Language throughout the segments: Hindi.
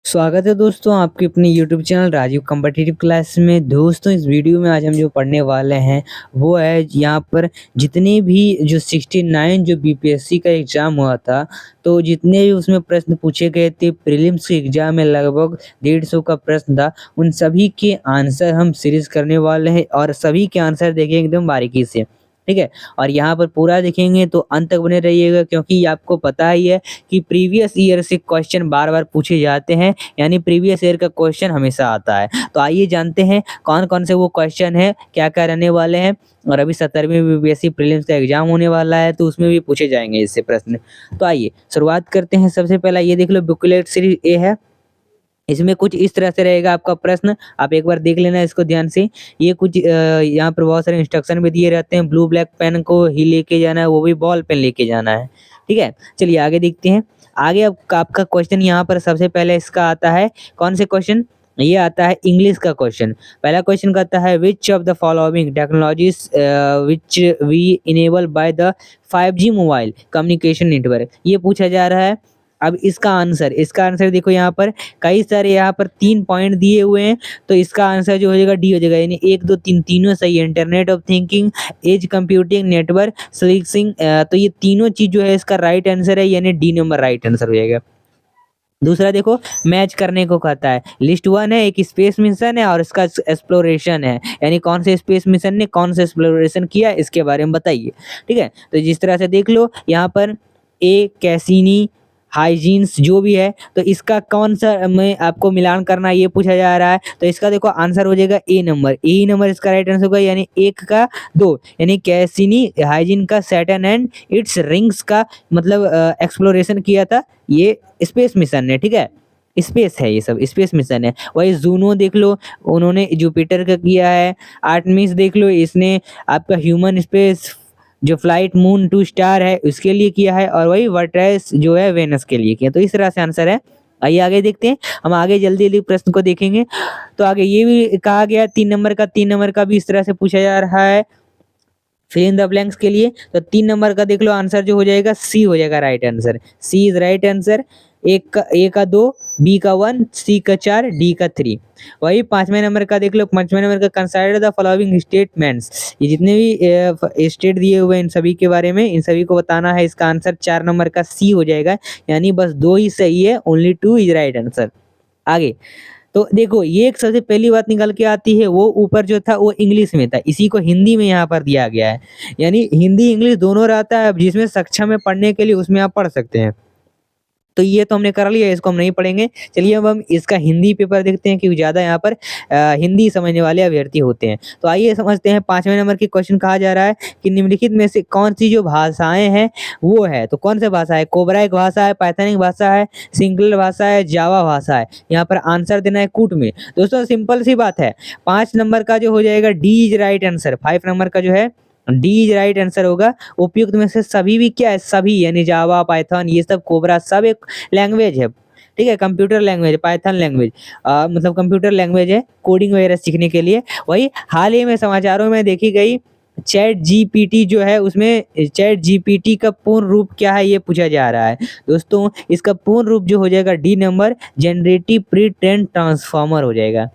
स्वागत है दोस्तों आपके अपने YouTube channel Rajiv competitive class में। दोस्तों इस वीडियो में आज हम जो पढ़ने वाले हैं वो है यहाँ पर जितने भी जो 69 जो बीपीएससी का एग्ज़ाम हुआ था, तो जितने भी उसमें प्रश्न पूछे गए थे प्रीलिम्स के एग्ज़ाम में लगभग 150 का प्रश्न था। उन सभी के आंसर हम सीरीज़ करने वाले हैं और सभी के आंसर देखेंगे एकदम बारीकी से, ठीक है। और यहाँ पर पूरा देखेंगे तो अंत तक बने रहिएगा, क्योंकि आपको पता ही है कि प्रीवियस ईयर से क्वेश्चन बार-बार पूछे जाते हैं, यानी प्रीवियस ईयर का क्वेश्चन हमेशा आता है। तो आइए जानते हैं कौन-कौन से वो क्वेश्चन हैं, क्या-क्या रहने वाले हैं। और अभी 17वीं बीपीएससी प्रीलिम्स का एग्ज़ाम होने वाला है, तो उसमें भी पूछे जाएँगे इससे प्रश्न। तो आइए शुरुआत करते हैं। सबसे पहला ये देख लो, बुकलेट सीरीज़ ए है। इसमें कुछ इस तरह से रहेगा आपका प्रश्न, आप एक बार देख लेना इसको ध्यान से। ये कुछ यहाँ पर बहुत सारे इंस्ट्रक्शन भी दिए रहते हैं। ब्लू ब्लैक पेन को ही लेके जाना है, वो भी बॉल पेन लेके जाना है, ठीक है। चलिए आगे देखते हैं। आगे अब आपका क्वेश्चन यहाँ पर सबसे पहले इसका आता है, कौन से क्वेश्चन? ये आता है इंग्लिश का क्वेश्चन। पहला क्वेश्चन कहता है which of the following technologies which we enable by the 5G mobile communication network, ये पूछा जा रहा है। अब इसका आंसर देखो, यहाँ पर कई सारे यहाँ पर 3 पॉइंट दिए हुए हैं, तो इसका आंसर जो हो जाएगा डी हो जाएगा, यानी 1, 2, 3 तीनों सही है। Internet of thinking, edge computing, network switching, तो ये तीनों चीज जो है इसका राइट आंसर है, यानी डी नंबर राइट आंसर हो जाएगा। दूसरा देखो, मैच करने को कहता है। लिस्ट 1 है, एक स्पेस मिशन है और इसका एक्सप्लोरेशन है, यानी कौन से स्पेस मिशन ने कौन सा एक्सप्लोरेशन किया इसके बारे में बताइए, ठीक है। तो जिस तरह से देख लो यहाँ पर ए कैसीनी हाइजीन्स जो भी है, तो इसका कौन सा में आपको मिलान करना है ये पूछा जा रहा है। तो इसका देखो आंसर हो जाएगा ए नंबर इसका राइट आंसर होगा, यानी 1 का 2, यानी कैसीनी हाइजीन का सैटर्न एंड इट्स रिंग्स का मतलब एक्सप्लोरेशन किया था, ये स्पेस मिशन ने, ठीक है। स्पेस है, ये सब स्पेस मिशन है। वही जूनो देख लो, उन्होंने जुपिटर का किया है। आर्टेमिस देख लो, इसने आपका ह्यूमन स्पेस जो फ्लाइट मून टू स्टार है उसके लिए किया है, और वही वर्ट्रेस जो है वेनस के लिए किया। तो इस तरह से आंसर है। आइए आगे देखते हैं, हम आगे जल्दी प्रश्न को देखेंगे। तो आगे ये भी कहा गया 3 नंबर का भी इस तरह से पूछा जा रहा है फिल इन द ब्लैंक्स के लिए। तो 3 नंबर का देख लो आंसर जो हो जाएगा सी हो जाएगा right answer. C is right answer. A का 2, बी का 1, सी का 4, डी का 3। वही 5वें नंबर का देख लो, 5वें नंबर का कंसाइडर द फॉलोइंग स्टेटमेंट्स, ये जितने भी स्टेट दिए हुए हैं इन सभी के बारे में, इन सभी को बताना है। इसका आंसर 4 नंबर का सी हो जाएगा, यानी बस 2 ही सही है, ओनली 2 इज राइट आंसर। आगे तो देखो, ये एक सबसे पहली बात निकल के आती है, वो ऊपर जो था वो इंग्लिश में था, इसी को हिंदी में यहाँ पर दिया गया है, यानी हिंदी इंग्लिश दोनों रहता है। अब जिसमें सक्षम है पढ़ने के लिए उसमें आप पढ़ सकते हैं। तो ये तो हमने कर लिया, इसको हम नहीं पढ़ेंगे। चलिए अब हम इसका हिंदी पेपर देखते हैं, क्योंकि ज़्यादा यहाँ पर हिंदी समझने वाले अभ्यर्थी होते हैं। तो आइए समझते हैं। 5वें नंबर की क्वेश्चन कहा जा रहा है कि निम्नलिखित में से कौन सी जो भाषाएं हैं वो है, तो कौन सा भाषा है? कोबरा एक भाषा है, पाइथन एक भाषा है, सिंगल भाषा है, जावा भाषा है। यहाँ पर आंसर देना है कूट में। दोस्तों सिंपल सी बात है, 5 नंबर का जो हो जाएगा D is right answer. 5 number का जो है डी इज राइट आंसर होगा। उपयुक्त में से सभी भी क्या है? सभी, यानी जावा पाइथन ये सब कोबरा सब एक लैंग्वेज है, ठीक है। कंप्यूटर लैंग्वेज, पाइथन लैंग्वेज मतलब कंप्यूटर लैंग्वेज है कोडिंग वगैरह सीखने के लिए। वही हाल ही में समाचारों में देखी गई चैट जीपीटी जो है, उसमें चैट जीपीटी का पूर्ण रूप क्या है ये पूछा जा रहा है। दोस्तों इसका पूर्ण रूप जो हो जाएगा D number, generative pre train transformer हो जाएगा।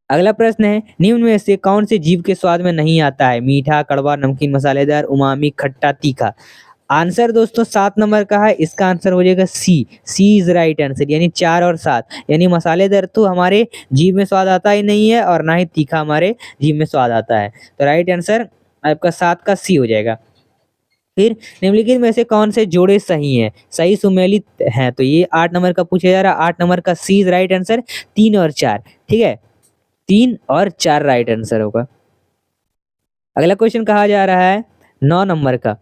अगला प्रश्न है, निम्न में से कौन से जीव के स्वाद में नहीं आता है? मीठा, कड़वा, नमकीन, मसालेदार, उमामी, खट्टा, तीखा। आंसर दोस्तों 7 नंबर का है, इसका आंसर हो जाएगा सी। सी इज राइट आंसर, यानी 4 और 7, यानी मसालेदार तो हमारे जीभ में स्वाद आता ही नहीं है, और ना ही तीखा हमारे जीभ में स्वाद आता है। तो राइट आंसर आपका 7 का सी हो जाएगा। फिर निम्नलिखित में से कौन से जोड़े सही हैं? सही सुमेलित हैं, तो ये 8 नंबर का पूछा जा रहा है। 8 नंबर का सी इज राइट आंसर। 3 और 4, ठीक है, 3 और 4 राइट आंसर होगा। अगला क्वेश्चन कहा जा रहा है 9 नंबर का,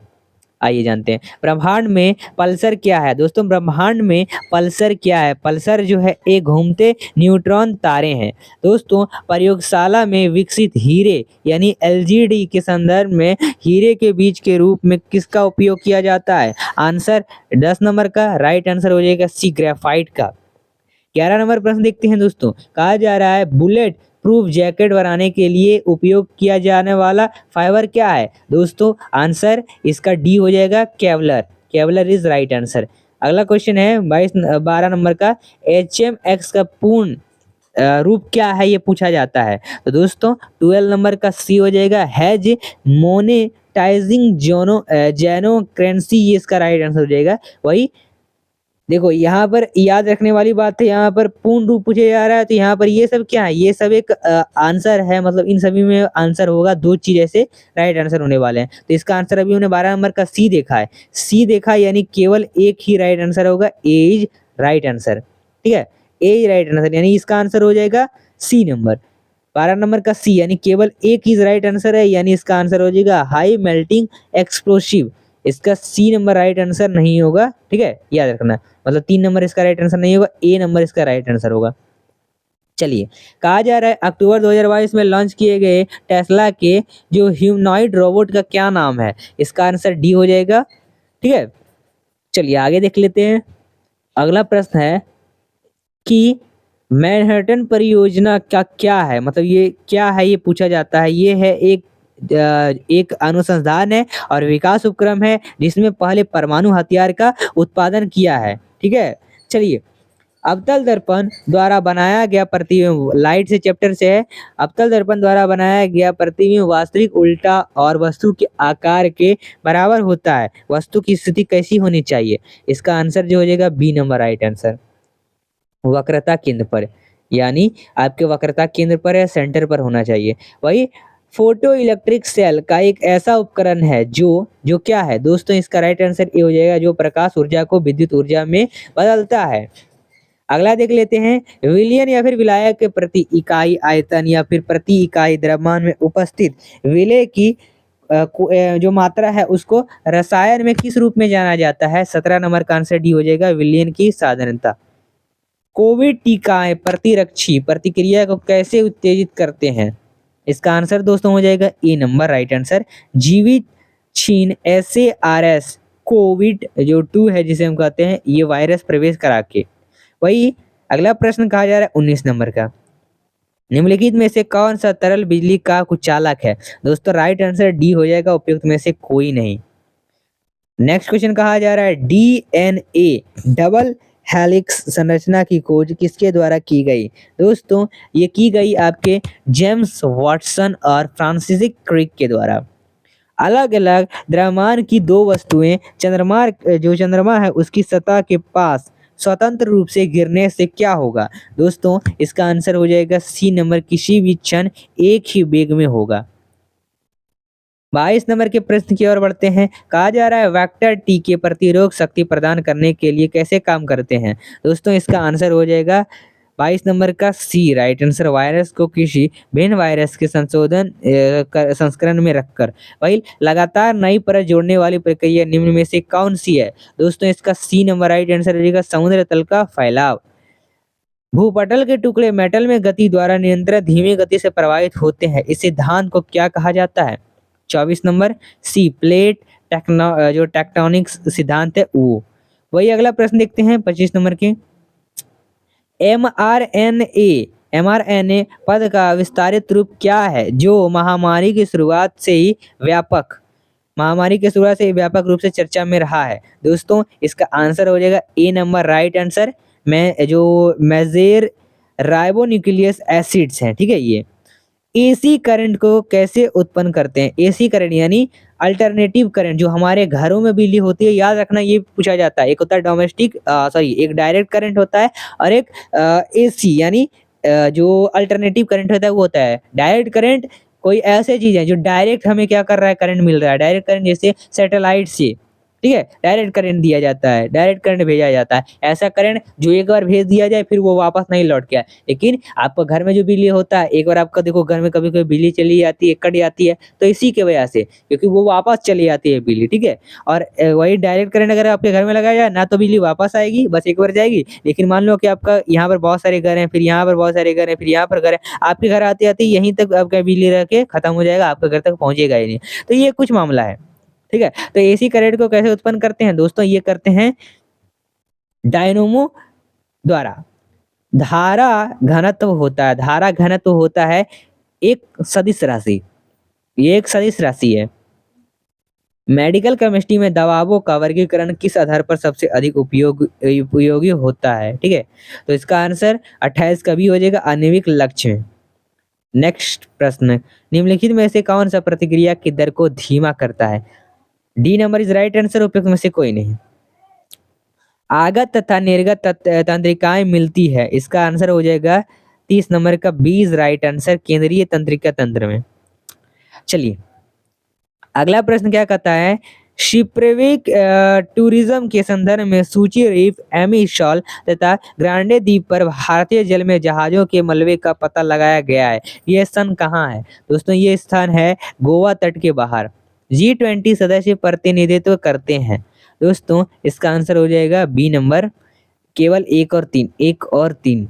आइए जानते हैं। ब्रह्मांड में पल्सर क्या है? दोस्तों ब्रह्मांड में पल्सर क्या है? पल्सर जो है एक घूमते न्यूट्रॉन तारे हैं। दोस्तों प्रयोगशाला में विकसित हीरे यानी एलजीडी के संदर्भ में हीरे के बीज के रूप में किसका उपयोग किया जाता है? आंसर 10 नंबर का राइट आंसर हो जाएगा सी, ग्रेफाइट का। 11 नंबर प्रश्न देखते हैं दोस्तों। कहा जा रहा है बुलेट प्रूफ जैकेट बनाने के लिए उपयोग किया जाने वाला फाइबर क्या है? दोस्तों आंसर इसका डी हो जाएगा, Kevlar. Kevlar is right answer. अगला क्वेश्चन है 12 नंबर का, HMX का पूर्ण रूप क्या है, ये पूछा जाता है। तो दोस्तों 12 नंबर का सी हो जाएगा, हैज मोनेटाइजिंग जेनो करेंसी, ये इसका राइट आंसर हो जाएगा। वही देखो यहाँ पर याद रखने वाली बात है, यहाँ पर पूर्ण रूप पूछे जा रहा है, तो यहाँ पर ये सब क्या है, ये सब एक आंसर है, मतलब इन सभी में आंसर होगा, दो चीज ऐसे राइट आंसर होने वाले हैं। तो इसका आंसर अभी हमने 12 नंबर का सी देखा है, सी देखा यानी केवल एक ही राइट आंसर होगा, ए इज राइट आंसर। ठीक है, ए इज राइट आंसर, यानी इसका आंसर हो जाएगा सी नंबर। 12 नंबर का सी यानी केवल एक ही राइट आंसर है, यानी इसका आंसर हो जाएगा हाई मेल्टिंग एक्सप्लोसिव। इसका सी नंबर राइट आंसर नहीं होगा, ठीक है, याद रखना। मतलब 3 नंबर इसका राइट आंसर नहीं होगा, ए नंबर इसका राइट आंसर होगा। चलिए, कहा जा रहा है अक्टूबर 2022 में लॉन्च किए गए टेस्ला के जो ह्यूमनॉइड रोबोट का क्या नाम है, इसका आंसर डी हो जाएगा। ठीक है, चलिए आगे देख लेते हैं। अगला प्रश्न है कि मैनहट्टन परियोजना का क्या है, मतलब ये क्या है, ये पूछा जाता है। ये है एक अनुसंधान है और विकास उपक्रम है जिसमें पहले परमाणु हथियार का उत्पादन किया है। ठीक है, चलिए, अवतल दर्पण द्वारा बनाया गया प्रतिबिंब, लाइट से चैप्टर से है। अवतल दर्पण द्वारा बनाया गया प्रतिबिंब वास्तविक उल्टा और वस्तु के आकार के बराबर होता है, वस्तु की स्थिति कैसी होनी चाहिए, इसका आंसर जो हो जाएगा बी नंबर राइट आंसर, वक्रता केंद्र पर, यानी आपके वक्रता केंद्र पर या सेंटर पर होना चाहिए। वही फोटो इलेक्ट्रिक सेल का एक ऐसा उपकरण है जो क्या है दोस्तों, इसका राइट आंसर ये हो जाएगा, जो प्रकाश ऊर्जा को विद्युत ऊर्जा में बदलता है। अगला देख लेते हैं, विलयन या फिर विलायक के प्रति इकाई आयतन या फिर प्रति इकाई द्रव्यमान में उपस्थित विलय की जो मात्रा है उसको रसायन में किस रूप में जाना जाता है। 17 नंबर का आंसर डी हो जाएगा, विलयन की साधारणता। कोविड टीकाएं प्रतिरक्षी प्रतिक्रिया को कैसे उत्तेजित करते हैं, इसका आंसर दोस्तों हो जाएगा ए नंबर राइट आंसर, जीवित छीन SARS कोविड जो 2 है जिसे हम कहते हैं, ये वायरस प्रवेश करा के। वही अगला प्रश्न कहा जा रहा है 19 नंबर का, निम्नलिखित में से कौन सा तरल बिजली का कुचालक है। दोस्तों राइट आंसर डी हो जाएगा, उपयुक्त में से कोई नहीं। नेक्स्ट क्वेश्चन कहा जा रहा है, DNA डबल हेलिक्स संरचना की खोज किसके द्वारा की गई। दोस्तों ये की गई आपके जेम्स वाटसन और फ्रांसिस क्रिक के द्वारा। अलग अलग द्रव्यमान की दो वस्तुएं चंद्रमा है उसकी सतह के पास स्वतंत्र रूप से गिरने से क्या होगा। दोस्तों इसका आंसर हो जाएगा सी नंबर, किसी भी क्षण एक ही वेग में होगा। 22 नंबर के प्रश्न की ओर बढ़ते हैं। कहा जा रहा है वेक्टर टी के प्रतिरोध शक्ति प्रदान करने के लिए कैसे काम करते हैं। दोस्तों इसका आंसर हो जाएगा 22 नंबर का सी राइट आंसर, वायरस को किसी भिन्न वायरस के संस्करण में रखकर। वही लगातार नई परत जोड़ने वाली प्रक्रिया निम्न में से कौन सी है। दोस्तों इसका सी नंबर राइट आंसर हो जाएगा, समुद्र तल का फैलाव। भूपटल के टुकड़े मेटल में गति द्वारा निरंतर धीमी गति से प्रवाहित होते हैं, इस सिद्धांत को क्या कहा जाता है। 24 नंबर सी प्लेट जो टेक्टोनिक सिद्धांत है वो। वही अगला प्रश्न देखते हैं 25 नंबर के, mRNA पद का विस्तारित रूप क्या है जो महामारी की शुरुआत से ही व्यापक रूप से चर्चा में रहा है। दोस्तों इसका आंसर हो जाएगा ए नंबर राइट आंसर, मैं जो मेजेर राइबोन्यूक्लियस एसिड्स हैं। ठीक है, ये एसी करंट को कैसे उत्पन्न करते हैं। एसी करंट यानी अल्टरनेटिव करंट, जो हमारे घरों में बिजली होती है, याद रखना ये पूछा जाता है। एक होता है डोमेस्टिक एक डायरेक्ट करंट होता है, और एक एसी यानी जो अल्टरनेटिव करंट होता है वो होता है डायरेक्ट करंट। कोई ऐसे चीज है जो डायरेक्ट हमें क्या कर रहा है, करंट मिल रहा है। डायरेक्ट करंट जैसे सैटेलाइट से, ठीक है, डायरेक्ट करंट दिया जाता है, डायरेक्ट करंट भेजा जाता है। ऐसा करंट जो एक बार भेज दिया जाए फिर वो वापस नहीं लौट के आए। लेकिन आपका घर में जो बिजली होता है, एक बार आपका देखो घर में कभी कभी बिजली चली जाती है, कट जाती है, तो इसी के वजह से, क्योंकि वो वापस चली जाती है बिजली। ठीक है, और वही डायरेक्ट करंट अगर आपके घर में लगाया जाए ना, तो बिजली वापस आएगी, बस एक बार जाएगी। लेकिन मान लो कि आपका यहाँ पर बहुत सारे घर हैं, फिर यहाँ पर बहुत सारे घर हैं, फिर यहाँ पर घर है, आपके घर आते आते यहीं तक आपका बिजली रह के खत्म हो जाएगा, आपके घर तक पहुंचेगा ही नहीं। तो ये कुछ मामला है। ठीक है, तो एसी करंट को कैसे उत्पन्न करते हैं दोस्तों, ये करते हैं डायनोमो द्वारा। धारा घनत्व होता है एक सदिश राशि, ये एक सदिश राशि है। मेडिकल केमिस्ट्री में दवाओं का वर्गीकरण किस आधार पर सबसे अधिक उपयोगी होता है? ठीक है, तो इसका आंसर 28 का भी हो जाएगा, आणविक लक्ष्य। नेक्स्ट प्रश्न, निम्नलिखित में से कौन सा प्रतिक्रिया की दर को धीमा करता है? D number is right answer, उपयुक्त में से कोई नहीं। आगत तथा निर्गत तंत्रिकाएं मिलती है, इसका आंसर हो जाएगा 30 नंबर का बी इज राइट आंसर, केंद्रीय तंत्रिका तंत्र में। चलिए अगला प्रश्न क्या कहता है, शिप्रेविक टूरिज्म के संदर्भ में सूची रीफ, एमी शॉल तथा ग्रांडे द्वीप पर भारतीय जल में जहाजों के मलबे का पता लगाया गया है। यह स्थान कहाँ है? दोस्तों ये स्थान है गोवा तट के बाहर। G20 सदस्य प्रतिनिधित्व करते हैं। दोस्तों इसका आंसर हो जाएगा बी नंबर, केवल 1 और 3, 1 और 3।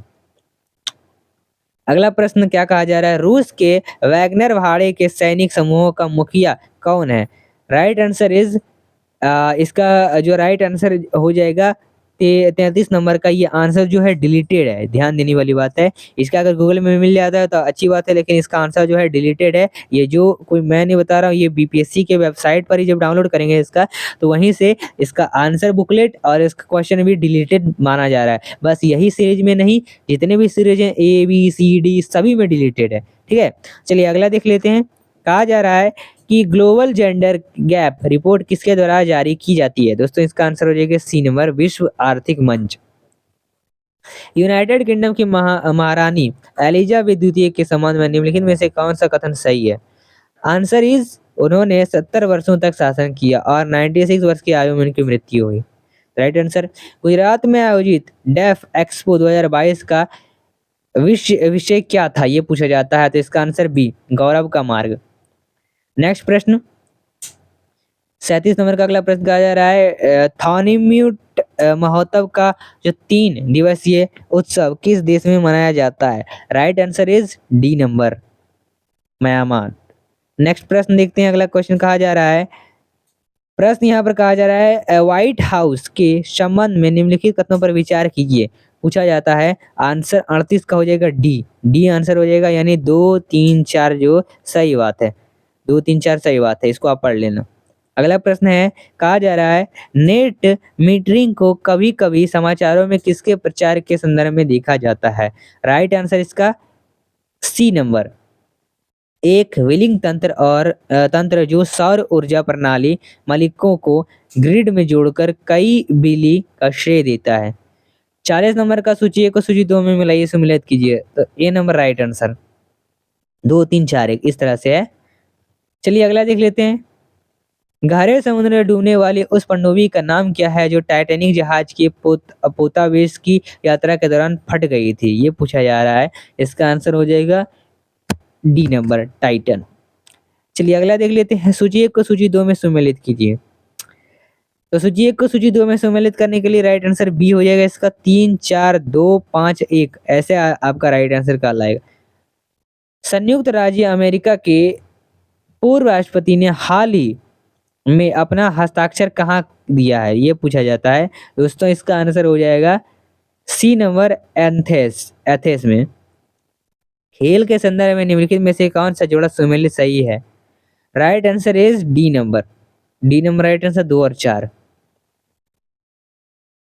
अगला प्रश्न क्या कहा जा रहा है, रूस के वैगनर भाड़े के सैनिक समूहों का मुखिया कौन है? राइट आंसर इज, इसका जो राइट आंसर हो जाएगा 33 नंबर का, ये आंसर जो है डिलीटेड है, ध्यान देने वाली बात है। इसका अगर गूगल में मिल जाता है तो अच्छी बात है, लेकिन इसका आंसर जो है डिलीटेड है। ये जो कोई मैं नहीं बता रहा हूँ, ये बीपीएससी के वेबसाइट पर ही जब डाउनलोड करेंगे इसका, तो वहीं से इसका आंसर बुकलेट और इसका क्वेश्चन भी डिलीटेड माना जा रहा है। बस यही सीरीज में नहीं, जितने भी सीरीज हैं ABCD सभी में डिलीटेड है। ठीक है, चलिए अगला देख लेते हैं। कहा जा रहा है कि ग्लोबल जेंडर गैप रिपोर्ट किसके द्वारा जारी की जाती है? दोस्तों इसका आंसर हो जाएगा सी नंबर, विश्व आर्थिक मंच। यूनाइटेड किंगडम की महारानी एलिजाबेथ द्वितीय के संबंध में निम्नलिखित में से कौन सा कथन सही है? आंसर इज, उन्होंने 70 वर्षों तक शासन किया और 96 वर्ष की आयु में उनकी मृत्यु हुई। Right answer. गुजरात में आयोजित डेफ एक्सपो 2022 का विषय क्या था, ये पूछा जाता है, तो इसका आंसर बी, गौरव का मार्ग। नेक्स्ट प्रश्न 37 नंबर का अगला प्रश्न कहा जा रहा है, थानीम्यूट महोत्सव का जो 3 दिवसीय उत्सव किस देश में मनाया जाता है? Right answer is D number, Myanmar. Next प्रश्न देखते हैं, अगला क्वेश्चन कहा जा रहा है, प्रश्न यहाँ पर कहा जा रहा है, व्हाइट हाउस के संबंध में निम्नलिखित कथनों पर विचार कीजिए, पूछा जाता है। आंसर 38 का हो जाएगा डी आंसर हो जाएगा, यानी 2, 3, 4 जो सही बात है, 2, 3, 4 सही बात है, इसको आप पढ़ लेना। अगला प्रश्न है, कहा जा रहा है, नेट मीटरिंग को कभी कभी समाचारों में किसके प्रचार के संदर्भ में देखा जाता है? राइट आंसर इसका सी नंबर, एक व्हीलिंग तंत्र जो सौर ऊर्जा प्रणाली मालिकों को ग्रिड में जोड़कर कई बिजली का श्रेय देता है। 40 नंबर का सूची 1 को सूची 2 में मिलाइए, सम्मिलित कीजिए, तो ए नंबर राइट आंसर, 2, 3, 4, 1 इस तरह से है। चलिए अगला देख लेते हैं, गहरे समुद्र में डूबने वाली उस पनडुब्बी का नाम क्या है जो टाइटैनिक जहाज की पोतावेश की यात्रा के दौरान फट गई थी? ये पूछा जा रहा है, इसका आंसर हो जाएगा डी नंबर, टाइटन। चलिए अगला देख लेते हैं, सूची 1 को सूची 2 में सम्मिलित कीजिए, तो सूची 1 को सूची 2 में सम्मिलित करने के लिए राइट आंसर बी हो जाएगा इसका, 3, 4, 2, 5, 1 ऐसे आपका राइट आंसर कहलाएगा। संयुक्त राज्य अमेरिका के पूर्व राष्ट्रपति ने हाल ही में अपना हस्ताक्षर कहाँ दिया है? ये पूछा जाता है। दोस्तों इसका आंसर हो जाएगा सी नंबर, एथेंस में। खेल के संदर्भ में निम्नलिखित में से कौन सा जोड़ा सम्मिलित सही है? Right answer is D number, right answer 2 और 4।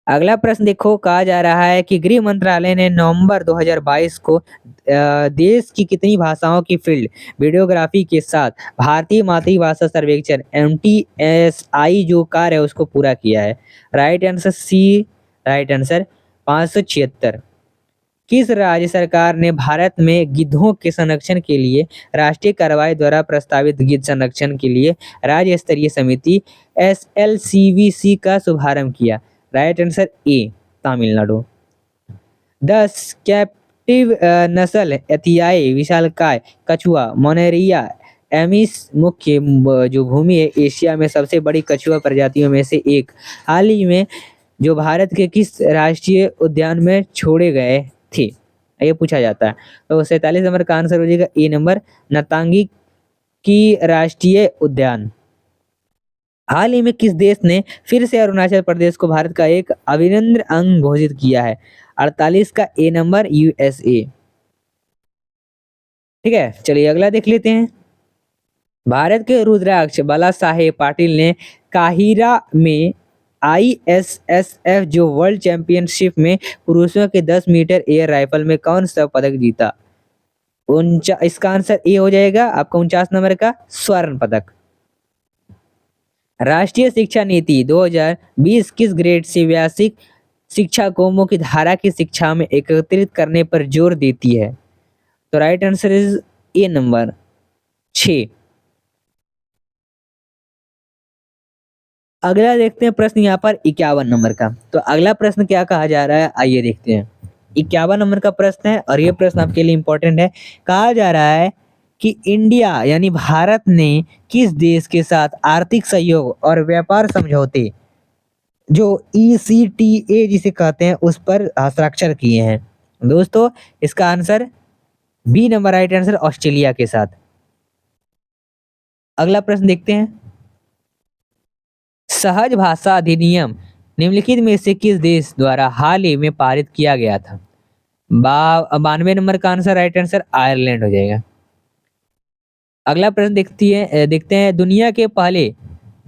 अगला प्रश्न देखो, कहा जा रहा है कि गृह मंत्रालय ने नवंबर 2022 को देश की कितनी भाषाओं की फील्ड वीडियोग्राफी के साथ भारतीय मातृभाषा सर्वेक्षण MTSI जो कार्य है उसको पूरा किया है? Right answer C, right answer 576। किस राज्य सरकार ने भारत में गिद्धों के संरक्षण के लिए राष्ट्रीय कार्रवाई द्वारा प्रस्तावित गिद्ध संरक्षण के लिए राज्य स्तरीय समिति SLCVC का शुभारंभ किया? राइट आंसर ए, तमिलनाडु। 10 कैप्टिव नस्ल एथियाई विशालकाय कछुआ मोनेरिया एमिस मुख्य जो भूमि है एशिया में सबसे बड़ी कछुआ प्रजातियों में से एक, हाल ही में जो भारत के किस राष्ट्रीय उद्यान में छोड़े गए थे? ये पूछा जाता है। तो 47 नंबर का आंसर हो जाएगा ए नंबर, नतांगी की राष्ट्रीय उद्यान। हाल ही में किस देश ने फिर से अरुणाचल प्रदेश को भारत का एक अभिन्न अंग घोषित किया है? 48 का ए नंबर, USA। ठीक है, चलिए अगला देख लेते हैं, भारत के रुद्राक्ष बाला साहेब पाटिल ने काहिरा में ISSF जो वर्ल्ड चैंपियनशिप में पुरुषों के 10 मीटर एयर राइफल में कौन सा पदक जीता? इसका आंसर ए हो जाएगा आपका 49 नंबर का स्वर्ण पदक। राष्ट्रीय शिक्षा नीति 2020 किस ग्रेड से व्यावसायिक शिक्षा को मुख्य धारा की शिक्षा में एकत्रित करने पर जोर देती है? तो right answer is a number 6। अगला देखते हैं प्रश्न यहाँ पर 51 नंबर का। तो अगला प्रश्न क्या कहा जा रहा है, आइए देखते हैं। 51 नंबर का प्रश्न है और ये प्रश्न आपके लिए इंपॉर्टेंट है। कहा जा रहा है कि इंडिया यानी भारत ने किस देश के साथ आर्थिक सहयोग और व्यापार समझौते जो ECTA जिसे कहते हैं उस पर हस्ताक्षर किए हैं? दोस्तों इसका answer B number right answer, Australia के साथ। अगला प्रश्न देखते हैं। सहज भाषा अधिनियम निम्नलिखित में से किस देश द्वारा हाल ही में पारित किया गया था? 92 नंबर का आंसर राइट आंसर आयरलैंड हो जाएगा। अगला प्रश्न देखते हैं दुनिया के पहले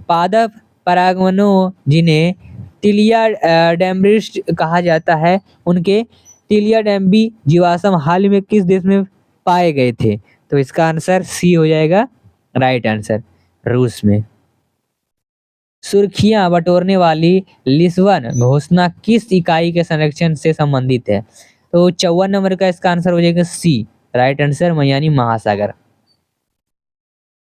पादप परागमनों जिन्हें टिलिया डैम्बिस कहा जाता है, उनके टिलिया डैम्बी जीवाश्म हाल में किस देश में पाए गए थे? तो इसका आंसर सी हो जाएगा राइट आंसर, रूस में। सुर्खियां बटोरने वाली लिस्बन घोषणा किस इकाई के संरक्षण से संबंधित है? तो 54 नंबर का इसका आंसर हो जाएगा सी राइट आंसर, मयानी महासागर।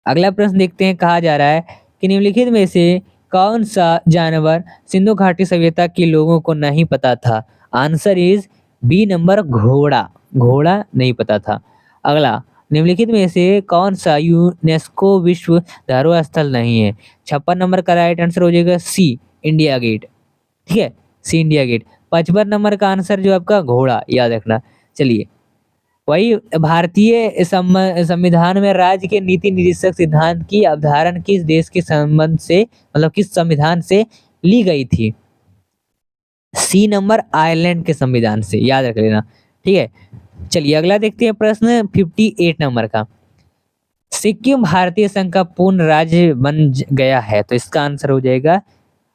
अगला प्रश्न देखते हैं। कहा जा रहा है कि निम्नलिखित में से कौन सा जानवर सिंधु घाटी सभ्यता के लोगों को नहीं पता था? आंसर इज बी नंबर घोड़ा, घोड़ा नहीं पता था। अगला, निम्नलिखित में से कौन सा यूनेस्को विश्व धरोहर स्थल नहीं है? 56 नंबर का राइट आंसर हो जाएगा सी इंडिया गेट, ठीक है, सी इंडिया गेट। 55 नंबर का आंसर जो आपका घोड़ा, याद रखना। चलिए, वही भारतीय संविधान में राज्य के नीति निर्देशक सिद्धांत की अवधारणा किस देश के संबंध से, मतलब किस संविधान से ली गई थी? सी नंबर आयरलैंड के संविधान से, याद रख लेना, ठीक है। चलिए अगला देखते हैं प्रश्न 58 नंबर का। सिक्किम भारतीय संघ का पूर्ण राज्य बन गया है, तो इसका आंसर हो जाएगा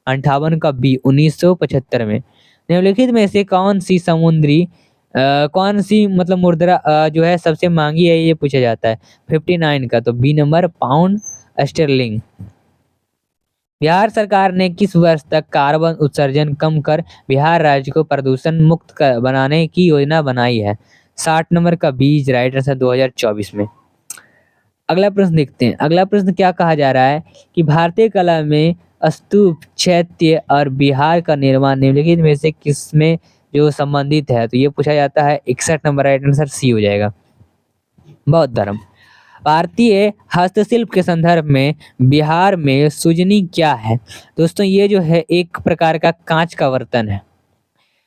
58 का बी 1975 में। निम्नलिखित में से कौन सी समुद्री कौन सी मतलब मुद्रा जो है सबसे महंगी है, ये पूछा जाता है 59 का, तो B number pound sterling. Bihar सरकार ने किस वर्ष तक कार्बन उत्सर्जन कम कर बिहार राज्य को प्रदूषण मुक्त बनाने की योजना बनाई है? 60 नंबर का बीज राइट आंसर 2024 में। अगला प्रश्न देखते हैं। अगला प्रश्न क्या कहा जा रहा है कि भारतीय कला में स्तूप, चैत्य और बिहार का निर्माण निम्नलिखित में से किसमें जो संबंधित है? तो ये पूछा जाता है 61 नंबर राइट आंसर सी हो जाएगा, बौद्ध धर्म। भारतीय हस्तशिल्प के संदर्भ में बिहार में सुजनी क्या है? दोस्तों ये जो है एक प्रकार का कांच का बर्तन है।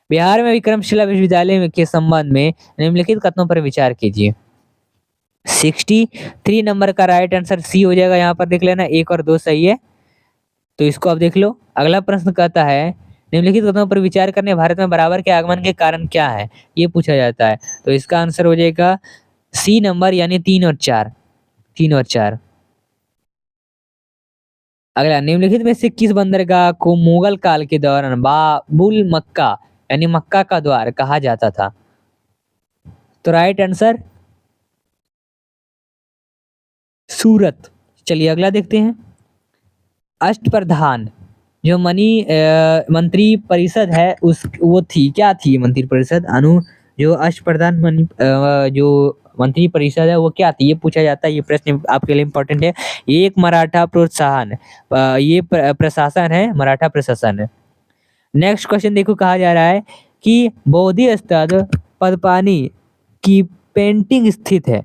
बिहार में विक्रमशिला विश्वविद्यालय के संबंध में निम्नलिखित कथनों पर विचार कीजिए। 63 नंबर का राइट आंसर सी हो जाएगा। यहाँ पर देख लेना, 1 और 2 सही है, तो इसको आप देख लो। अगला प्रश्न कहता है निम्नलिखित कथनों पर विचार करने भारत में बराबर के आगमन के कारण क्या है, ये पूछा जाता है। तो इसका आंसर हो जाएगा सी नंबर, यानी 3 और 4, 3 और 4। अगला, निम्नलिखित में से किस बंदरगाह को मुगल काल के दौरान बाबुल मक्का यानी मक्का का द्वार कहा जाता था? तो राइट आंसर सूरत। चलिए अगला देखते हैं। अष्टप्रधान जो मंत्री परिषद है उस वो थी, क्या थी मंत्री परिषद? जो अष्टप्रधान जो मंत्री परिषद है वो क्या थी, ये पूछा जाता है। ये प्रश्न आपके लिए इंपॉर्टेंट है। ये एक मराठा प्रोत्साहन ये प्रशासन है, मराठा प्रशासन है। नेक्स्ट क्वेश्चन देखो, कहा जा रहा है कि बोधि स्थल पदपानी की पेंटिंग स्थित है,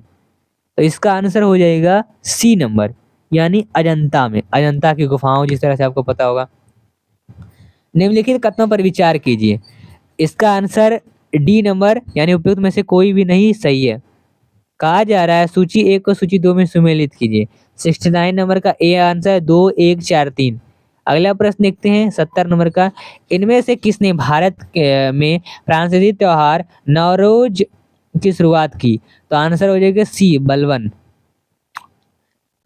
तो इसका आंसर हो जाएगा सी नंबर, यानी अजंता में, अजंता की गुफाओं, जिस तरह से आपको पता होगा। निम्नलिखित कथनों पर विचार कीजिए। इसका आंसर डी नंबर, यानी उपयुक्त में से कोई भी नहीं सही है। कहा जा रहा है सूची 1 को सूची 2 में सुमेलित कीजिए। 69 नंबर का ए आंसर 2, 1, 4, 3। अगला प्रश्न देखते हैं 70 नंबर का। इनमें से किसने भारत में फ्रांसीसी त्योहार नवरोज की शुरुआत की? तो आंसर हो जाएगा सी बलबन।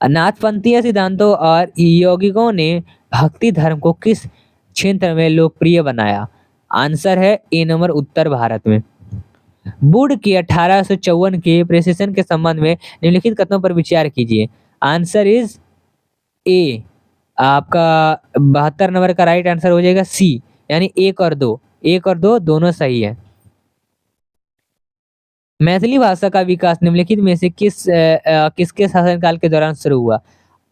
नाथपंथीय सिद्धांतों और यौगिकों ने भक्ति धर्म को किस क्षेत्र में लोकप्रिय बनाया? आंसर है ए नंबर, उत्तर भारत में। बुद्ध के 1854 के प्रेसिशन के संबंध में निम्नलिखित कथनों पर विचार कीजिए। Answer is a. आपका 72 नंबर का राइट आंसर हो जाएगा सी, यानी एक और दो, एक और दो दोनों सही है। मैथिली भाषा का विकास निम्नलिखित में से किसके शासनकाल के दौरान शुरू हुआ?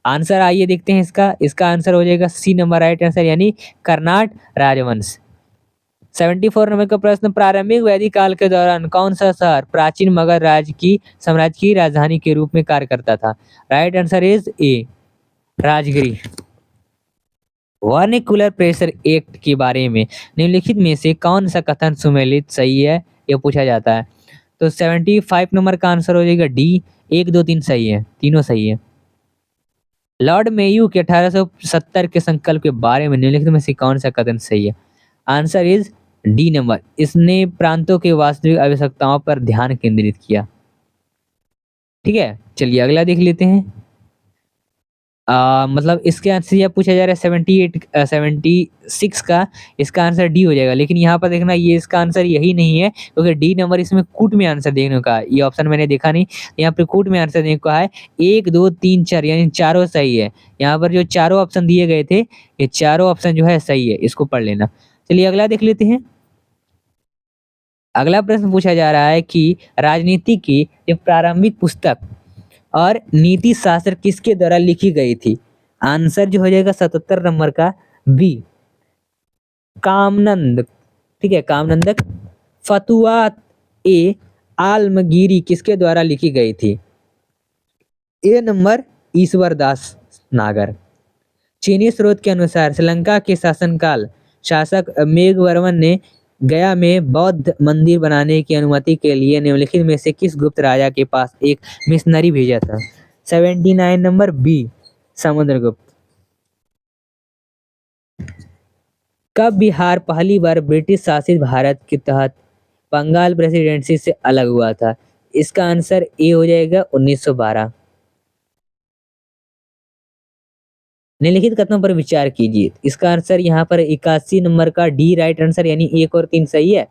आंसर आइए देखते हैं इसका। इसका आंसर हो जाएगा सी नंबर राइट आंसर, यानी कर्नाट राजवंश। 74 नंबर का प्रश्न, प्रारंभिक वैदिक काल के दौरान कौन सा शहर प्राचीन मगध साम्राज्य की राजधानी के रूप में कार्य करता था? Right answer is a, Rajagiri. Vernacular pressure act के बारे में निम्नलिखित में से कौन सा कथन सुमेलित सही है, यह पूछा जाता है। तो 75 नंबर का आंसर हो जाएगा डी, 1 2 3 सही है, तीनों सही है। लॉर्ड मेयू के 1870 के संकल्प के बारे में निम्नलिखित में से कौन सा कथन सही है? आंसर इज डी नंबर, इसने प्रांतों के वास्तविक आवश्यकताओं पर ध्यान केंद्रित किया। ठीक है, चलिए अगला देख लेते हैं। मतलब इसके आंसर यह पूछा जा रहा है 76 का, इसका आंसर डी हो जाएगा। लेकिन यहाँ पर देखना, ये इसका आंसर यही नहीं है, क्योंकि डी नंबर इसमें कूट में आंसर देखने का, ये ऑप्शन मैंने देखा नहीं, यहाँ पे कूट में आंसर देखने को है 1 2 3 4, यानी चारों सही है। यहाँ पर जो चारों ऑप्शन दिए गए थे, ये चारों ऑप्शन जो है सही है, इसको पढ़ लेना। चलिए अगला देख लेते हैं। अगला प्रश्न पूछा जा रहा है कि राजनीति की एक प्रारंभिक पुस्तक और नीति शास्त्र किसके द्वारा लिखी गई थी? आंसर जो हो जाएगा 77 नंबर का बी, कामनंद। ठीक है, कामनंदक। फतुआत ए आलमगीरी किसके द्वारा लिखी गई थी? ए नंबर, ईश्वर दास नागर। चीनी स्रोत के अनुसार श्रीलंका के शासक मेघवर्मन ने गया में बौद्ध मंदिर बनाने की अनुमति के लिए निम्नलिखित में से किस गुप्त राजा के पास एक मिशनरी भेजा था? 79 नंबर बी, समुद्रगुप्त। कब बिहार पहली बार ब्रिटिश शासित भारत के तहत बंगाल प्रेसिडेंसी से अलग हुआ था? इसका आंसर ए हो जाएगा 1912। निम्नलिखित कथनों पर विचार कीजिए। इसका आंसर यहाँ पर 81 नंबर का डी राइट आंसर, यानी 1 और 3 सही है।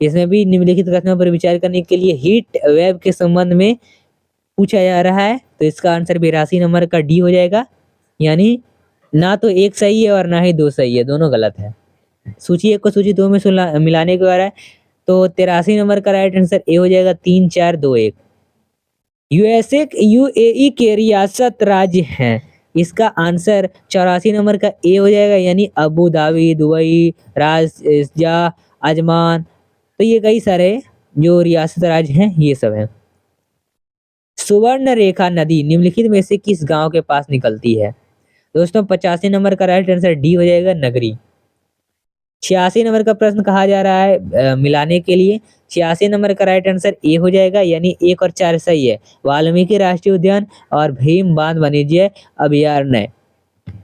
इसमें भी निम्नलिखित कथनों पर विचार करने के लिए हीट वेव के संबंध में पूछा जा रहा है, तो इसका आंसर 82 नंबर का डी हो जाएगा, यानी ना तो एक सही है और ना ही दो सही है, दोनों गलत है। सूची 1 को सूची 2 में मिलाने के द्वारा, तो 83 नंबर का राइट आंसर ए हो जाएगा, 3 4 2 1। यूएई के रियासत राज्य हैं, इसका आंसर 84 नंबर का ए हो जाएगा, यानी अबू धाबी, दुबई, राजा, अजमान। तो ये कई सारे जो रियासत राज्य हैं ये सब हैं। सुवर्ण रेखा नदी निम्नलिखित में से किस गांव के पास निकलती है? दोस्तों 85 नंबर का राइट आंसर डी हो जाएगा, नगरी। 86 नंबर का प्रश्न कहा जा रहा है मिलाने के लिए। 86 नंबर का राइट आंसर ए हो जाएगा, यानी 1 और 4 सही है। वाल्मीकि राष्ट्रीय उद्यान और भीम बांध वाणिज्य अभयारण्य।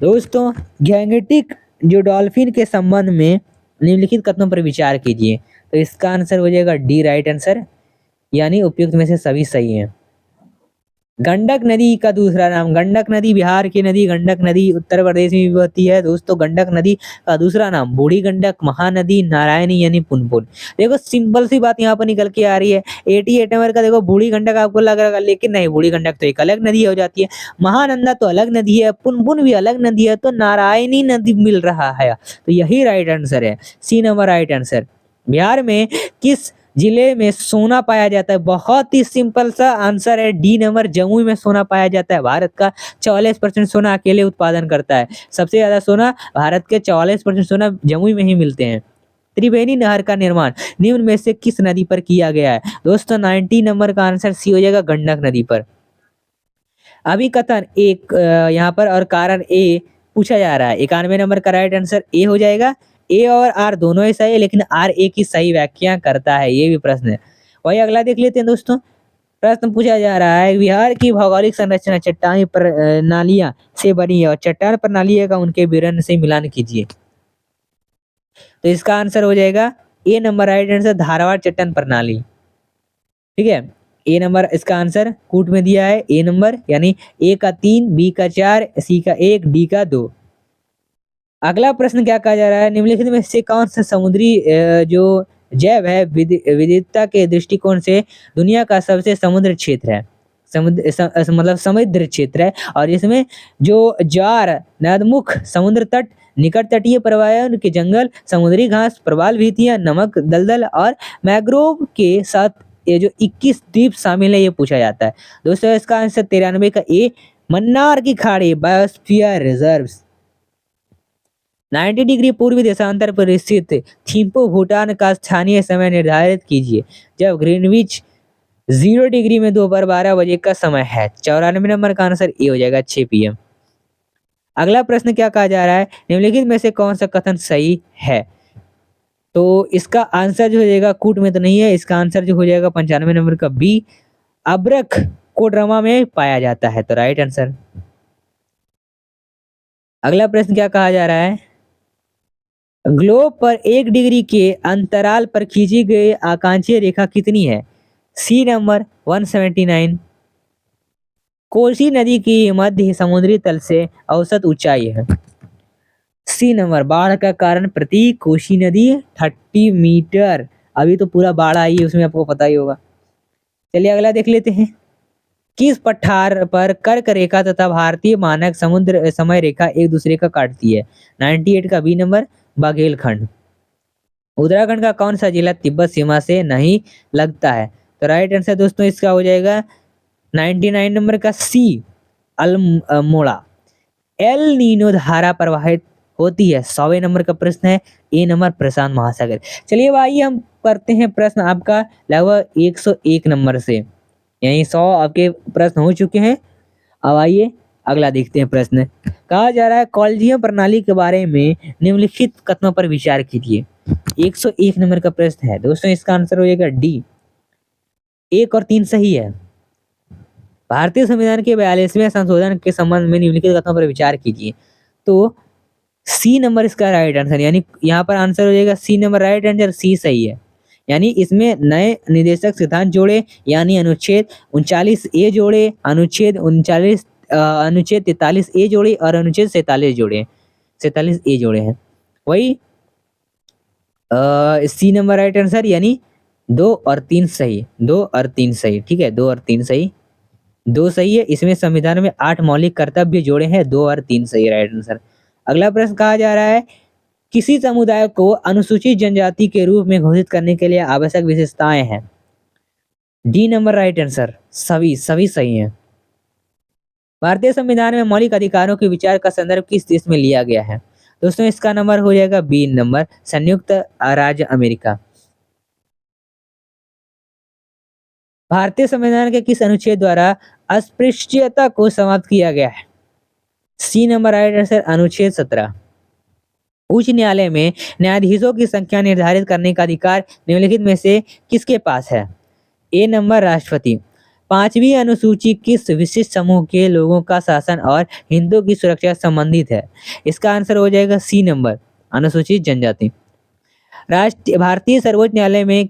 दोस्तों गैंगेटिक जो डॉल्फिन के संबंध में निम्नलिखित कथनों पर विचार कीजिए। तो इसका आंसर हो जाएगा डी राइट आंसर, यानी उपयुक्त में से सभी सही हैं। गंडक नदी का दूसरा नाम, गंडक नदी बिहार की नदी, गंडक नदी उत्तर प्रदेश में भी बहती है। दोस्तों गंडक नदी का दूसरा नाम बूढ़ी गंडक, महानदी, नारायणी यानी पुनपुन। देखो सिंपल सी बात यहाँ पर निकल के आ रही है। 88 नंबर का देखो बूढ़ी गंडक आपको लग रहा है, लेकिन नहीं, बूढ़ी गंडक तो एक अलग नदी हो जाती है, महानंदा तो अलग नदी है, पुनपुन भी अलग नदी है, तो नारायणी नदी मिल रहा है। तो यही राइट आंसर है, C number right answer. Bihar में किस जिले में सोना पाया जाता है? बहुत ही सिंपल सा आंसर है, डी नंबर, जमुई में सोना पाया जाता है। भारत का 44% सोना अकेले उत्पादन करता है। सबसे ज्यादा सोना भारत के 44% सोना जमुई में ही मिलते हैं। त्रिवेणी नहर का निर्माण निम्न में से किस नदी पर किया गया है? दोस्तों 90 नंबर का आंसर सी हो जाएगा, गंडक नदी पर। अभी कथन एक यहाँ पर और कारण ए पूछा जा रहा है। 91 नंबर का राइट आंसर ए हो जाएगा। ए और आर दोनों ही सही है, लेकिन आर ए की सही व्याख्या करता है, ये भी प्रश्न है। वही अगला देख लेते हैं दोस्तों। प्रश्न पूछा जा रहा है, बिहार की भौगोलिक संरचना चट्टानी प्रणालियां से बनी है और चट्टान प्रणाली का उनके विवरण से मिलान कीजिए। तो इसका आंसर हो जाएगा ए नंबर राइट आंसर, धारवाड़ चट्टान प्रणाली। ठीक है, ए नंबर इसका आंसर कूट में दिया है, ए नंबर यानी ए का 3, बी का 4, सी का 1, डी का 2। अगला प्रश्न क्या कहा जा रहा है, निम्नलिखित में से कौन सा समुद्री जो जैव है विविधता के दृष्टिकोण से दुनिया का सबसे समुद्र क्षेत्र है, मतलब समुद्र क्षेत्र है, और इसमें जो ज्वार, नदमुख, समुद्र तट, निकट तटीय प्रवाह के जंगल, समुद्री घास, प्रवाल भित्तियां, नमक दलदल और मैंग्रोव के साथ ये जो 21 द्वीप शामिल है, ये पूछा जाता है। दोस्तों इसका आंसर 93 का ए, मन्नार की खाड़ी, बायोस्फीयर रिजर्व्स। 90 डिग्री पूर्वी देशांतर पर स्थित थिम्पू भूटान का स्थानीय समय निर्धारित कीजिए जब ग्रीनविच 0 डिग्री में दोपहर 12 बजे का समय है। 94 नंबर का आंसर ए हो जाएगा, 6 PM। अगला प्रश्न क्या कहा जा रहा है, निम्नलिखित में से कौन सा कथन सही है? तो इसका आंसर जो हो जाएगा, कूट में तो नहीं है, इसका आंसर जो हो जाएगा 95 नंबर का बी, अब्रक कोडरमा में पाया जाता है, तो राइट आंसर। अगला प्रश्न क्या कहा जा रहा है, ग्लोब पर 1 डिग्री के अंतराल पर खींची गई आकांक्षीय रेखा कितनी है? C number 179। कोसी नदी की मध्य समुद्री तल से औसत ऊंचाई है। सी नंबर, बाढ़ का कारण प्रति कोसी नदी 30 मीटर। अभी तो पूरा बाढ़ आई है, उसमें आपको पता ही होगा। चलिए अगला देख लेते हैं, किस पठार पर कर्क रेखा तथा भारतीय मानक समुद्र समय रेखा एक दूसरे का काटती है? 98 का बी नंबर, बाघेलखंड। उत्तराखंड का कौन सा जिला तिब्बत सीमा से नहीं लगता है? तो राइट आंसर दोस्तों इसका हो जाएगा 99 नंबर का सी, अल्मोड़ा। एल नीनो धारा प्रवाहित होती है, 100वें नंबर का प्रश्न है, ए नंबर प्रशांत महासागर। चलिए भाई हम करते हैं प्रश्न आपका लगभग 101 नंबर से, यानी 100 आपके प्रश्न हो चुके हैं। अब आइए अगला देखते हैं प्रश्न। कहा जा रहा है, कॉलेजियम प्रणाली के बारे में निम्नलिखित कथनों पर विचार कीजिए। 101 नंबर का प्रश्न है दोस्तों, इसका आंसर हो जाएगा डी, 1 और 3 सही है। भारतीय संविधान के 42वें संशोधन के संबंध में निम्नलिखित कथनों पर विचार कीजिए। तो सी नंबर इसका राइट आंसर, यानी यहाँ पर आंसर हो जाएगा C number, right answer C सही है। यानी इसमें नए निदेशक सिद्धांत जोड़े, यानी अनुच्छेद 39A जोड़े, अनुच्छेद 43A जोड़े और अनुच्छेद 47A जोड़े हैं। वही सी नंबर राइट आंसर, यानी 2 और 3 सही, 2 और 3 सही, ठीक है, 2 और 3 सही, 2 सही है। इसमें संविधान में 8 मौलिक कर्तव्य जोड़े हैं, 2 और 3 सही, राइट आंसर। अगला प्रश्न कहा जा रहा है, किसी समुदाय को अनुसूचित जनजाति के रूप में घोषित करने के लिए आवश्यक विशेषताएं हैं? डी नंबर राइट आंसर, सभी सही हैं। भारतीय संविधान में मौलिक अधिकारों के विचार का संदर्भ किस देश में लिया गया है? दोस्तों इसका नंबर हो जाएगा बी नंबर, संयुक्त राज्य अमेरिका। भारतीय संविधान के किस अनुच्छेद द्वारा अस्पृश्यता को समाप्त किया गया है? सी नंबर राइट आंसर, अनुच्छेद 17। उच्च न्यायालय में न्यायाधीशों की संख्या निर्धारित करने का अधिकार निम्नलिखित में से किसके पास है? ए नंबर, राष्ट्रपति। 5वीं अनुसूची किस विशिष्ट समूह के लोगों का शासन और हितों की सुरक्षा से संबंधित है? इसका आंसर हो जाएगा सी नंबर, अनुसूचित जनजाति। भारतीय सर्वोच्च न्यायालय में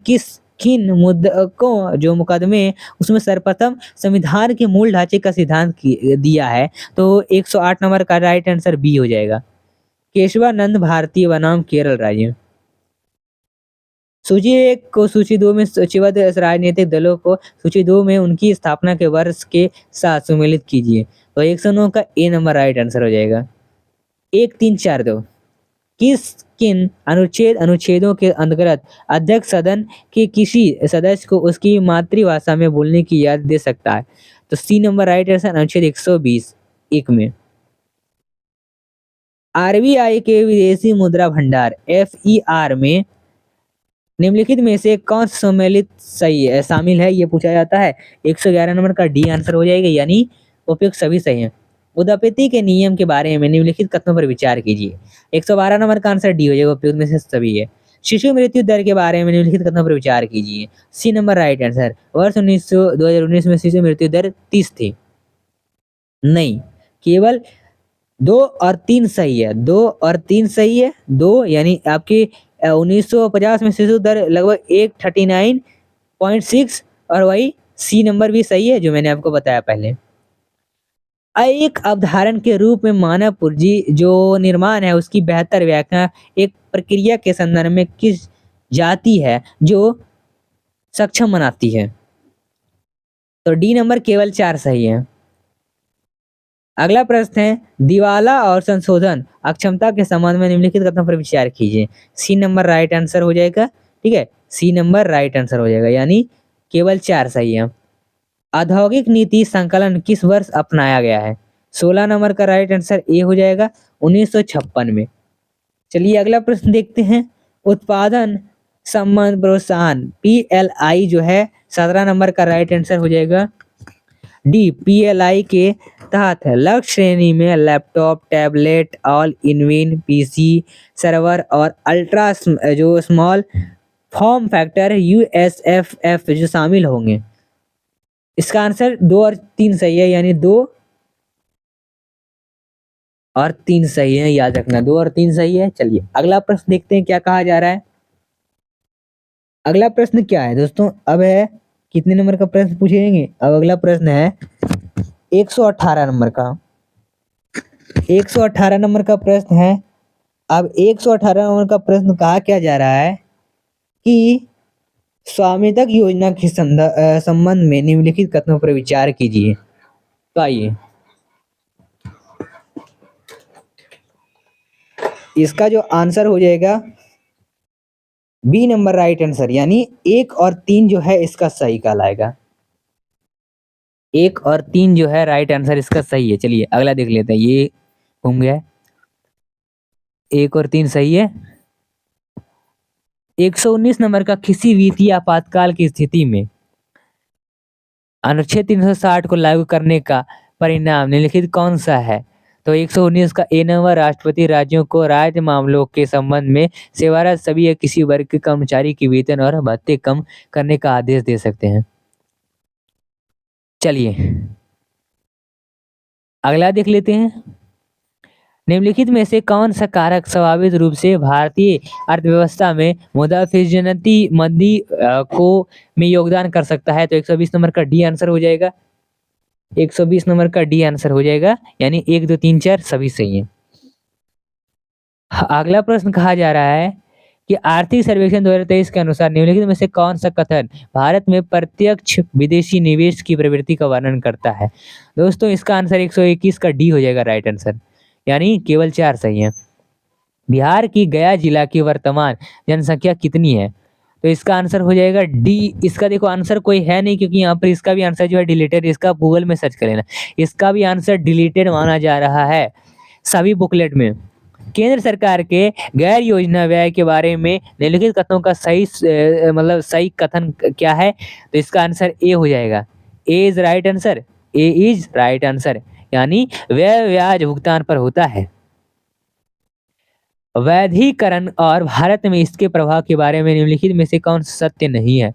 किन मुद्दों जो मुकदमे उसमें सर्वप्रथम संविधान के मूल ढांचे का सिद्धांत दिया है? तो 108 नंबर का राइट आंसर बी हो जाएगा, केशवानंद भारती बनाम केरल राज्य। सूची 1 को सूची 2 में सूचीबद्ध राजनीतिक दलों को सूची 2 में उनकी स्थापना के वर्ष के साथ सम्मिलित कीजिए। तो 109 का ए नंबर राइट आंसर हो जाएगा। 1342 किन अनुच्छेदों के अंतर्गत अध्यक्ष सदन के किसी सदस्य को उसकी मातृभाषा में बोलने की इजाजत दे सकता है? तो सी नंबर राइट आंसर, अनुच्छेद 120 1 में। आरबीआई के विदेशी मुद्रा भंडार FER में निम्नलिखित में से कौन सम्मिलित शामिल है, ये पूछा जाता है। 111 नंबर का डी आंसर हो जाएगा, यानी उपयुक्त सभी सही हैं। उदापत्ति के नियम के बारे में निम्नलिखित कथनों पर विचार कीजिए। 112 नंबर का आंसर डी हो जाएगा, उपयुक्त में से सभी है। शिशु मृत्यु दर के बारे में निम्नलिखित कथनों पर विचार कीजिए। सी नंबर राइट आंसर, वर्ष 2019 में शिशु मृत्यु दर 30 थी। नहीं, केवल 2 और 3 सही है, 2 और 3 सही है। 2 यानी आपकी 1950 में शिशु दर लगभग 139.6 और वही सी नंबर भी सही है जो मैंने आपको बताया पहले। एक अवधारण के रूप में मानव पूंजी जो निर्माण है उसकी बेहतर व्याख्या एक प्रक्रिया के संदर्भ में किस जाती है जो सक्षम बनाती है। तो डी नंबर केवल 4 सही है। अगला प्रश्न है दिवाला और संशोधन अक्षमता के संबंध में निम्नलिखित कथनों पर विचार कीजिए। सी नंबर राइट आंसर हो जाएगा। ठीक है, सी नंबर राइट आंसर हो जाएगा, यानी केवल 4 सही है। औद्योगिक नीति संकलन किस वर्ष अपनाया गया है? 16 नंबर का राइट आंसर ए हो जाएगा, 1956 में। चलिए अगला प्रश्न देखते हैं। उत्पादन संबंध प्रोत्साहन PLI जो है 17 नंबर का राइट आंसर हो जाएगा डी। PLI के तहत लक्ष्य श्रेणी में laptop, tablet, all in one PC, server और अल्ट्रा जो स्मॉल फॉर्म फैक्टर USFF जो शामिल होंगे। इसका आंसर 2 और 3 सही है, यानी 2 और 3 सही है, याद रखना 2 और 3 सही है। चलिए अगला प्रश्न देखते हैं क्या कहा जा रहा है। अगला प्रश्न क्या है दोस्तों, अब है कितने नंबर का प्रश्न पूछेंगे? अब अगला प्रश्न है 118 नंबर का। 118 नंबर का प्रश्न है। अब 118 नंबर का प्रश्न कहा क्या जा रहा है कि स्वामित्व योजना के संबंध में निम्नलिखित कथनों पर विचार कीजिए। तो आइए इसका जो आंसर हो जाएगा बी नंबर राइट आंसर, यानी 1 और 3 जो है इसका सही कहलाएगा। 1 और 3 जो है राइट आंसर इसका सही है। चलिए अगला देख लेते हैं। ये घूम गया, 1 और 3 सही है। 119 नंबर का किसी वित्तीय आपातकाल की स्थिति में अनुच्छेद 360 को लागू करने का परिणाम निम्नलिखित कौन सा है? तो 119 का ए नंबर राष्ट्रपति राज्यों को राज्य मामलों के संबंध में सेवारत सभी या किसी वर्ग के कर्मचारी की वेतन और भत्ते कम करने का आदेश दे सकते हैं। चलिए अगला देख लेते हैं। निम्नलिखित में से कौन सा कारक स्वाभाविक रूप से भारतीय अर्थव्यवस्था में मुद्रास्फीति मंदी को में योगदान कर सकता है? तो 120 नंबर का डी आंसर हो जाएगा। 120 नंबर का डी आंसर हो जाएगा, यानी 1 2 3 4 सभी सही है। अगला प्रश्न कहा जा रहा है कि आर्थिक सर्वेक्षण 2023 के अनुसार निम्नलिखित में से कौन सा कथन भारत में प्रत्यक्ष विदेशी निवेश की प्रवृत्ति का वर्णन करता है? दोस्तों इसका आंसर 121 का डी हो जाएगा राइट आंसर, यानी केवल 4 सही है। बिहार की गया जिला की वर्तमान जनसंख्या कितनी है? तो इसका आंसर हो जाएगा डी। इसका देखो आंसर कोई है नहीं, क्योंकि यहाँ पर इसका भी आंसर जो है डिलीटेड, इसका गूगल में सर्च कर लेना, इसका भी आंसर डिलीटेड माना जा रहा है सभी बुकलेट में। केंद्र सरकार के गैर योजना व्यय के बारे में निम्नलिखित कथनों का सही सही कथन क्या है? तो इसका आंसर ए हो जाएगा। A is right answer, A is right answer, यानी व्यय ब्याज भुगतान पर होता है। वैधिकरण और भारत में इसके प्रभाव के बारे में निम्नलिखित में से कौन सत्य नहीं है?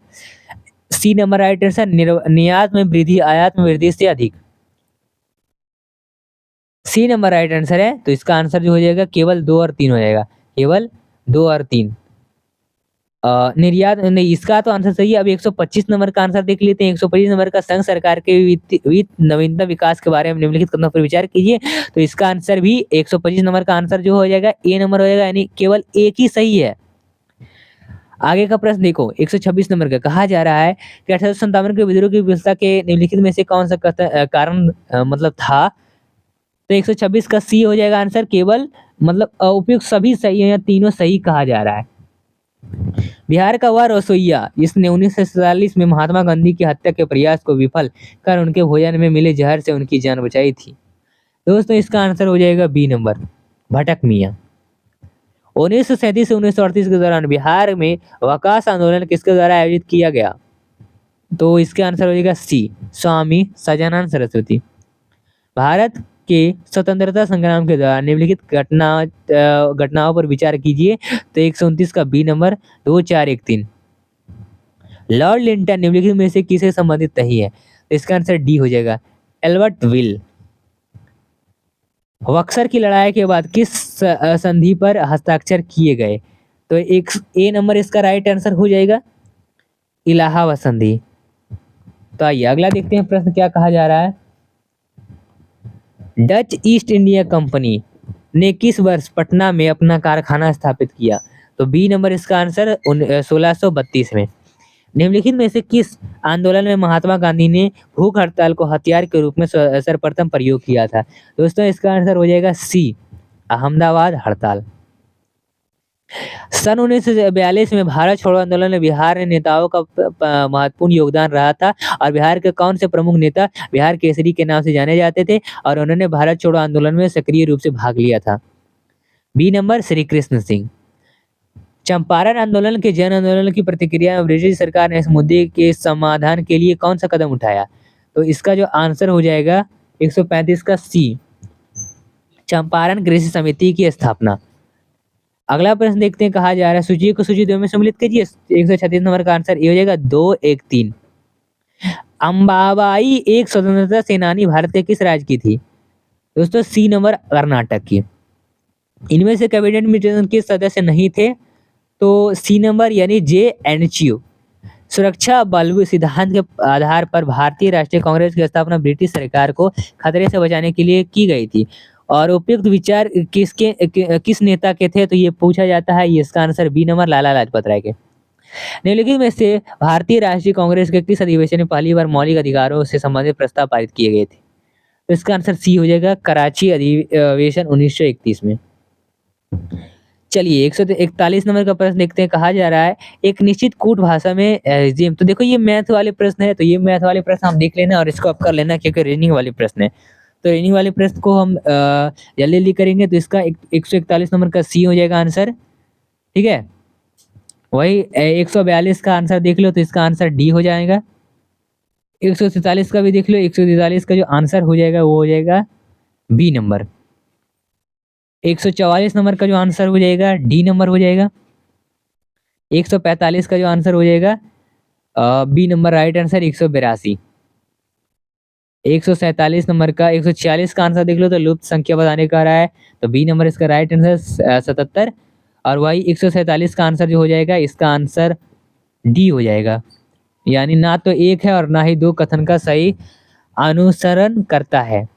सी नंबर राइट आंसर, निर्यात में वृद्धि आयात में वृद्धि से अधिक। सी नंबर राइट आंसर है, तो इसका आंसर जो हो जाएगा केवल 2 और 3 हो जाएगा, केवल 2 और 3। निर्यात नहीं, इसका तो आंसर सही है। अब 125 नंबर का आंसर देख लेते हैं। 125 नंबर का संघ सरकार के वित्त नवीनतम विकास के बारे में निम्नलिखित कथनों पर विचार कीजिए। तो इसका आंसर भी 125 नंबर का आंसर जो हो जाएगा ए नंबर हो जाएगा, यानी केवल एक ही सही है। आगे का प्रश्न देखो 126 नंबर का कहा जा रहा है कि 1857 के विद्रोह की व्यवस्था के निम्नलिखित में से कौन सा कारण मतलब था? तो 126 का सी हो जाएगा आंसर, केवल मतलब उपयुक्त सभी सही है या तीनों सही कहा जा रहा है। बिहार का वह रसोइया जिसने 1947 में महात्मा गांधी की हत्या के प्रयास को विफल कर उनके भोजन में मिले जहर से उनकी जान बचाई थी। दोस्तों इसका आंसर हो जाएगा बी नंबर, भटक मियां। 1937 से 1938 के दौरान बिहार में वकास आंदोलन किसके द्वारा आयोजित किया गया? तो इसका आंसर हो जाएगा सी, स्वामी सजानंद सरस्वती। भारत के स्वतंत्रता संग्राम के दौरान निम्नलिखित घटनाओं पर विचार कीजिए। तो 129 का बी नंबर, 2 4 1 3। लॉर्ड लिंटन निम्नलिखित में से किसे संबंधित नहीं है? तो इसका आंसर डी हो जाएगा, एल्बर्ट विल। बक्सर की लड़ाई के बाद किस संधि पर हस्ताक्षर किए गए? तो एक ए नंबर इसका राइट आंसर हो जाएगा, इलाहाबाद संधि। तो आइए अगला देखते हैं प्रश्न क्या कहा जा रहा है। डच ईस्ट इंडिया कंपनी ने किस वर्ष पटना में अपना कारखाना स्थापित किया? तो बी नंबर इसका आंसर 1632 में। निम्नलिखित में से किस आंदोलन में महात्मा गांधी ने भूख हड़ताल को हथियार के रूप में सर्वप्रथम प्रयोग किया था? दोस्तों इसका आंसर हो जाएगा सी, अहमदाबाद हड़ताल। सन 1942 में भारत छोड़ो आंदोलन में बिहार के नेताओं का महत्वपूर्ण योगदान रहा था और बिहार के कौन से प्रमुख नेता बिहार केसरी के नाम से जाने जाते थे और उन्होंने भारत छोड़ो आंदोलन में सक्रिय रूप से भाग लिया था? B number Shri Krishna Singh. चंपारण आंदोलन के जन आंदोलन की प्रतिक्रिया में ब्रिटिश सरकार ने इस मुद्दे के समाधान के लिए कौन सा कदम उठाया? तो इसका जो आंसर हो जाएगा 135 का सी, चंपारण कृषि समिति की स्थापना। अगला प्रश्न देखते हैं, कहा जा रहा है सूची को सूची 2 में सम्मिलित कीजिए। 136 नंबर का आंसर ये हो जाएगा 213। अंबाबाई एक स्वतंत्रता सेनानी भारत के किस राज्य की थी? दोस्तों सी नंबर कर्नाटक की। इनमें से कैबिनेट मिशन के सदस्य नहीं थे? तो सी नंबर यानी JNHU। सुरक्षा बल सिद्धांत के आधार पर भारतीय राष्ट्रीय कांग्रेस की स्थापना ब्रिटिश सरकार को खतरे से बचाने के लिए की गई थी और उपयुक्त विचार किस नेता के थे? तो ये पूछा जाता है। इसका answer B number Lala Lajpat Rai के। निम्नलिखित में से भारतीय राष्ट्रीय कांग्रेस के किस अधिवेशन में पहली बार मौलिक अधिकारों से संबंधित प्रस्ताव पारित किए गए थे? तो इसका आंसर सी हो जाएगा, कराची अधिवेशन 1931 में। चलिए 141 नंबर का प्रश्न देखते हैं, कहा जा रहा है एक निश्चित कूट भाषा में रिज्यूम। तो देखो ये मैथ वाले प्रश्न है, तो ये मैथ वाले प्रश्न हम देख लेना और इसको आप कर लेना क्योंकि रीजनिंग वाले प्रश्न है। तो रीजनिंग वाले प्रश्न को हम जल्दी जल्दी करेंगे। तो इसका 141 नंबर का सी हो जाएगा आंसर, ठीक है। वही 142 का आंसर देख लो तो इसका आंसर डी हो जाएगा। 143 का भी देख लो, 143 का जो आंसर हो जाएगा वो हो जाएगा बी नंबर। 144 नंबर का जो आंसर हो जाएगा डी नंबर हो जाएगा। 145 का जो आंसर हो जाएगा B number right answer 182। 147 number का 146 का आंसर देख लो तो लुप्त संख्या बताने का रहा है, तो बी नंबर इसका राइट आंसर 77। और वही 147 का आंसर जो हो जाएगा इसका आंसर डी हो जाएगा, यानी ना तो एक है और ना ही दो कथन का सही अनुसरण करता है।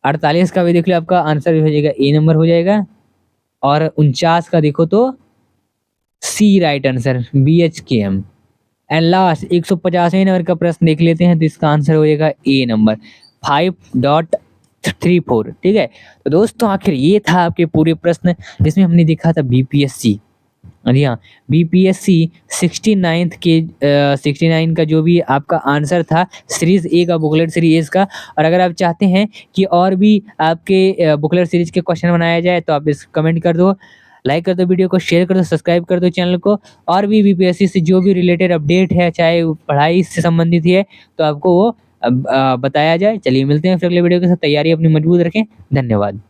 48 का भी देख लो, आपका आंसर हो जाएगा ए नंबर हो जाएगा। और 49 का देखो तो C right answer BHKM। And last 150वें नंबर का प्रश्न देख लेते हैं, तो इसका आंसर हो जाएगा ए नंबर 5.34, ठीक है। तो दोस्तों आखिर ये था आपके पूरे प्रश्न जिसमें हमने देखा था BPSC। जी हाँ, BPSC 69 का जो भी आपका आंसर था सीरीज ए का, बुकलेट सीरीज का। और अगर आप चाहते हैं कि और भी आपके बुकलेट सीरीज के क्वेश्चन बनाया जाए तो आप इस कमेंट कर दो, लाइक कर दो, वीडियो को शेयर कर दो, सब्सक्राइब कर दो चैनल को। और भी BPSC से जो भी रिलेटेड अपडेट है, चाहे पढ़ाई से संबंधित है, तो आपको वो बताया जाए। चलिए मिलते हैं फिर अगले वीडियो के साथ। तैयारी अपनी मजबूत रखें। धन्यवाद।